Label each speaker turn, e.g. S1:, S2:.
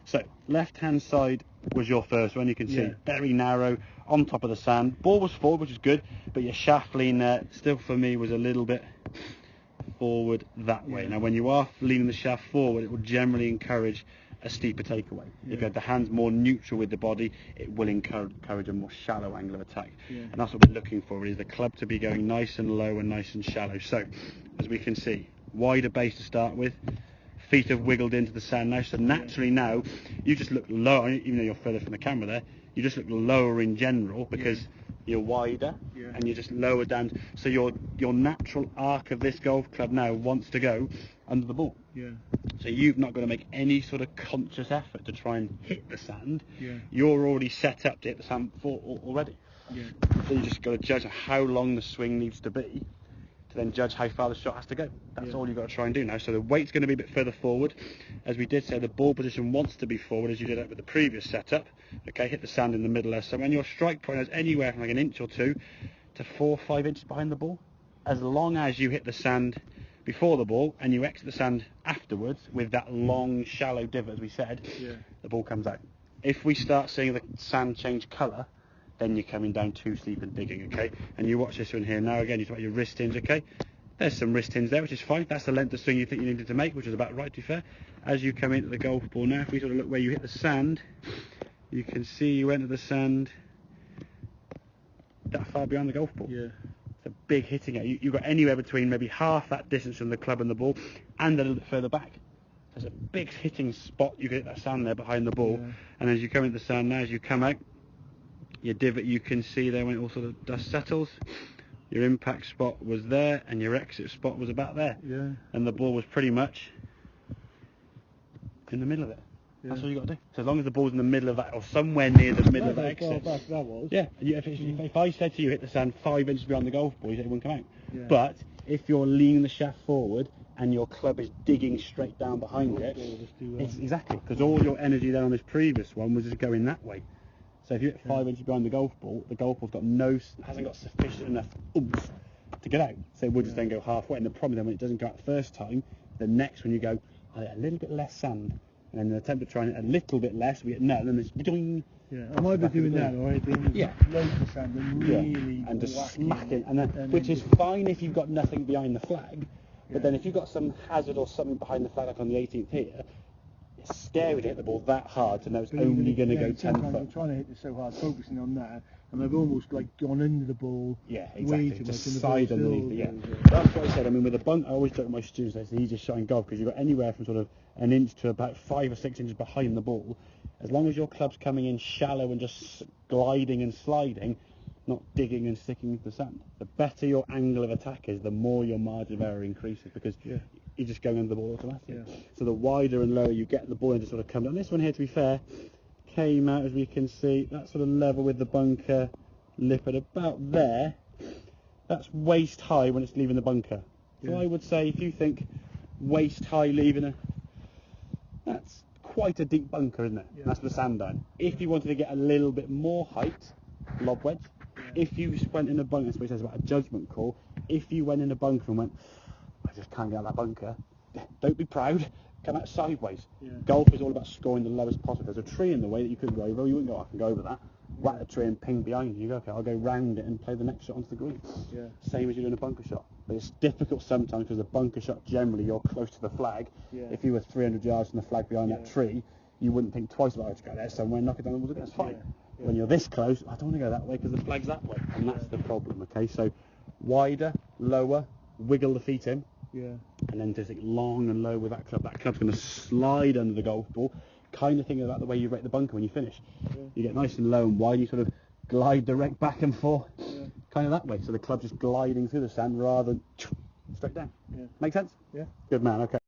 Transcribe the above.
S1: So left hand side was your first one. You can see very narrow on top of the sand. Ball was forward, which is good, but your shaft lean there still for me was a little bit forward that way. Now when you are leaning the shaft forward, it will generally encourage a steeper takeaway. If you have the hands more neutral with the body, it will encourage a more shallow angle of attack. And that's what we're looking for, is the club to be going nice and low and nice and shallow. So as we can see, wider base to start with. Feet have wiggled into the sand now, so naturally now you just look lower, even though you're further from the camera there, you just look lower in general because you're wider and you're just lower down. So your natural arc of this golf club now wants to go under the ball. So you've not got to make any sort of conscious effort to try and hit the sand. You're already set up to hit the sand already. So you just got to judge how long the swing needs to be, to then judge how far the shot has to go. That's all you've got to try and do now. So the weight's going to be a bit further forward. As we did say, the ball position wants to be forward, as you did it with the previous setup. Okay, hit the sand in the middle there. So when your strike point is anywhere from like an inch or two to 4 or 5 inches behind the ball, as long as you hit the sand before the ball and you exit the sand afterwards with that long shallow divot, as we said, the ball comes out. If we start seeing the sand change colour, then you're coming down too steep and digging, okay? And you watch this one here now. Again, you talk about your wrist hinge, okay? There's some wrist hinge there, which is fine. That's the length of swing you think you needed to make, which is about right, to be fair. As you come into the golf ball now, if we sort of look where you hit the sand, you can see you enter the sand that far behind the golf ball. It's a big hitting area. You've got anywhere between maybe half that distance from the club and the ball and a little bit further back. There's a big hitting spot. You can hit that sand there behind the ball. And as you come into the sand now, as you come out, your divot you can see there when it all sort of dust settles. Your impact spot was there and your exit spot was about there. And the ball was pretty much in the middle of it. That's all you got to do. So as long as the ball's in the middle of that or somewhere near the middle of that exit.
S2: That was.
S1: If I said to you hit the sand 5 inches beyond the golf ball, you said it wouldn't come out. But if you're leaning the shaft forward and your club is digging straight down behind it, it's exactly, because all your energy there on this previous one was just going that way. So if you hit 5 inches behind the golf ball's got hasn't got sufficient enough oomph to get out. So it would just then go halfway. And the problem then when it doesn't go out the first time, the next one you go, I hit a little bit less sand. And then the attempt to try and a little bit less, we get no, and then it's doing.
S2: I'm either doing that or hitting loads of sand and really
S1: and just smacking, and then which is fine if you've got nothing behind the flag. But then if you've got some hazard or something behind the flag, like on the 18th here, it's scary to hit the ball that hard to know it's only going to go 10 foot.
S2: I'm trying to hit it so hard, focusing on that, and I've almost like gone under the ball.
S1: Exactly.
S2: Way too
S1: Just
S2: much,
S1: side underneath it. That's what I said. I mean, with a bunker, I always joke with my students, it's the easiest shot in golf because you've got anywhere from sort of an inch to about 5 or 6 inches behind the ball. As long as your club's coming in shallow and just gliding and sliding, not digging and sticking into the sand, the better your angle of attack is, the more your margin of error increases because you're just going under the ball automatically. So the wider and lower you get the ball and just sort of come down. This one here, to be fair, came out, as we can see, that sort of level with the bunker lip at about there. That's waist high when it's leaving the bunker. So I would say if you think waist high leaving that's quite a deep bunker, isn't it? That's the sand down. If you wanted to get a little bit more height, lob wedge. If you went in a bunker, that's what it says about a judgment call. If you went in a bunker and went, I just can't get out of that bunker, don't be proud, come out sideways. Golf is all about scoring the lowest possible. There's a tree in the way that you couldn't go over, you wouldn't go, I can go over that. Whack the tree and ping behind you. You go, okay, I'll go round it and play the next shot onto the green. Same as you're doing a bunker shot. But it's difficult sometimes because the bunker shot, generally, you're close to the flag. If you were 300 yards from the flag behind that tree, you wouldn't think twice about it. To go there somewhere and knock it down the woods. That's fine. When you're this close, I don't want to go that way because the flag's that way. And that's the problem, okay? So wider, lower, wiggle the feet in. And then just long and low with that club. That club's going to slide under the golf ball. Kind of thinking about the way you rate the bunker when you finish. You get nice and low and wide, you sort of glide direct back and forth, kind of that way. So the club's just gliding through the sand rather than straight down. Make sense? Good man, okay.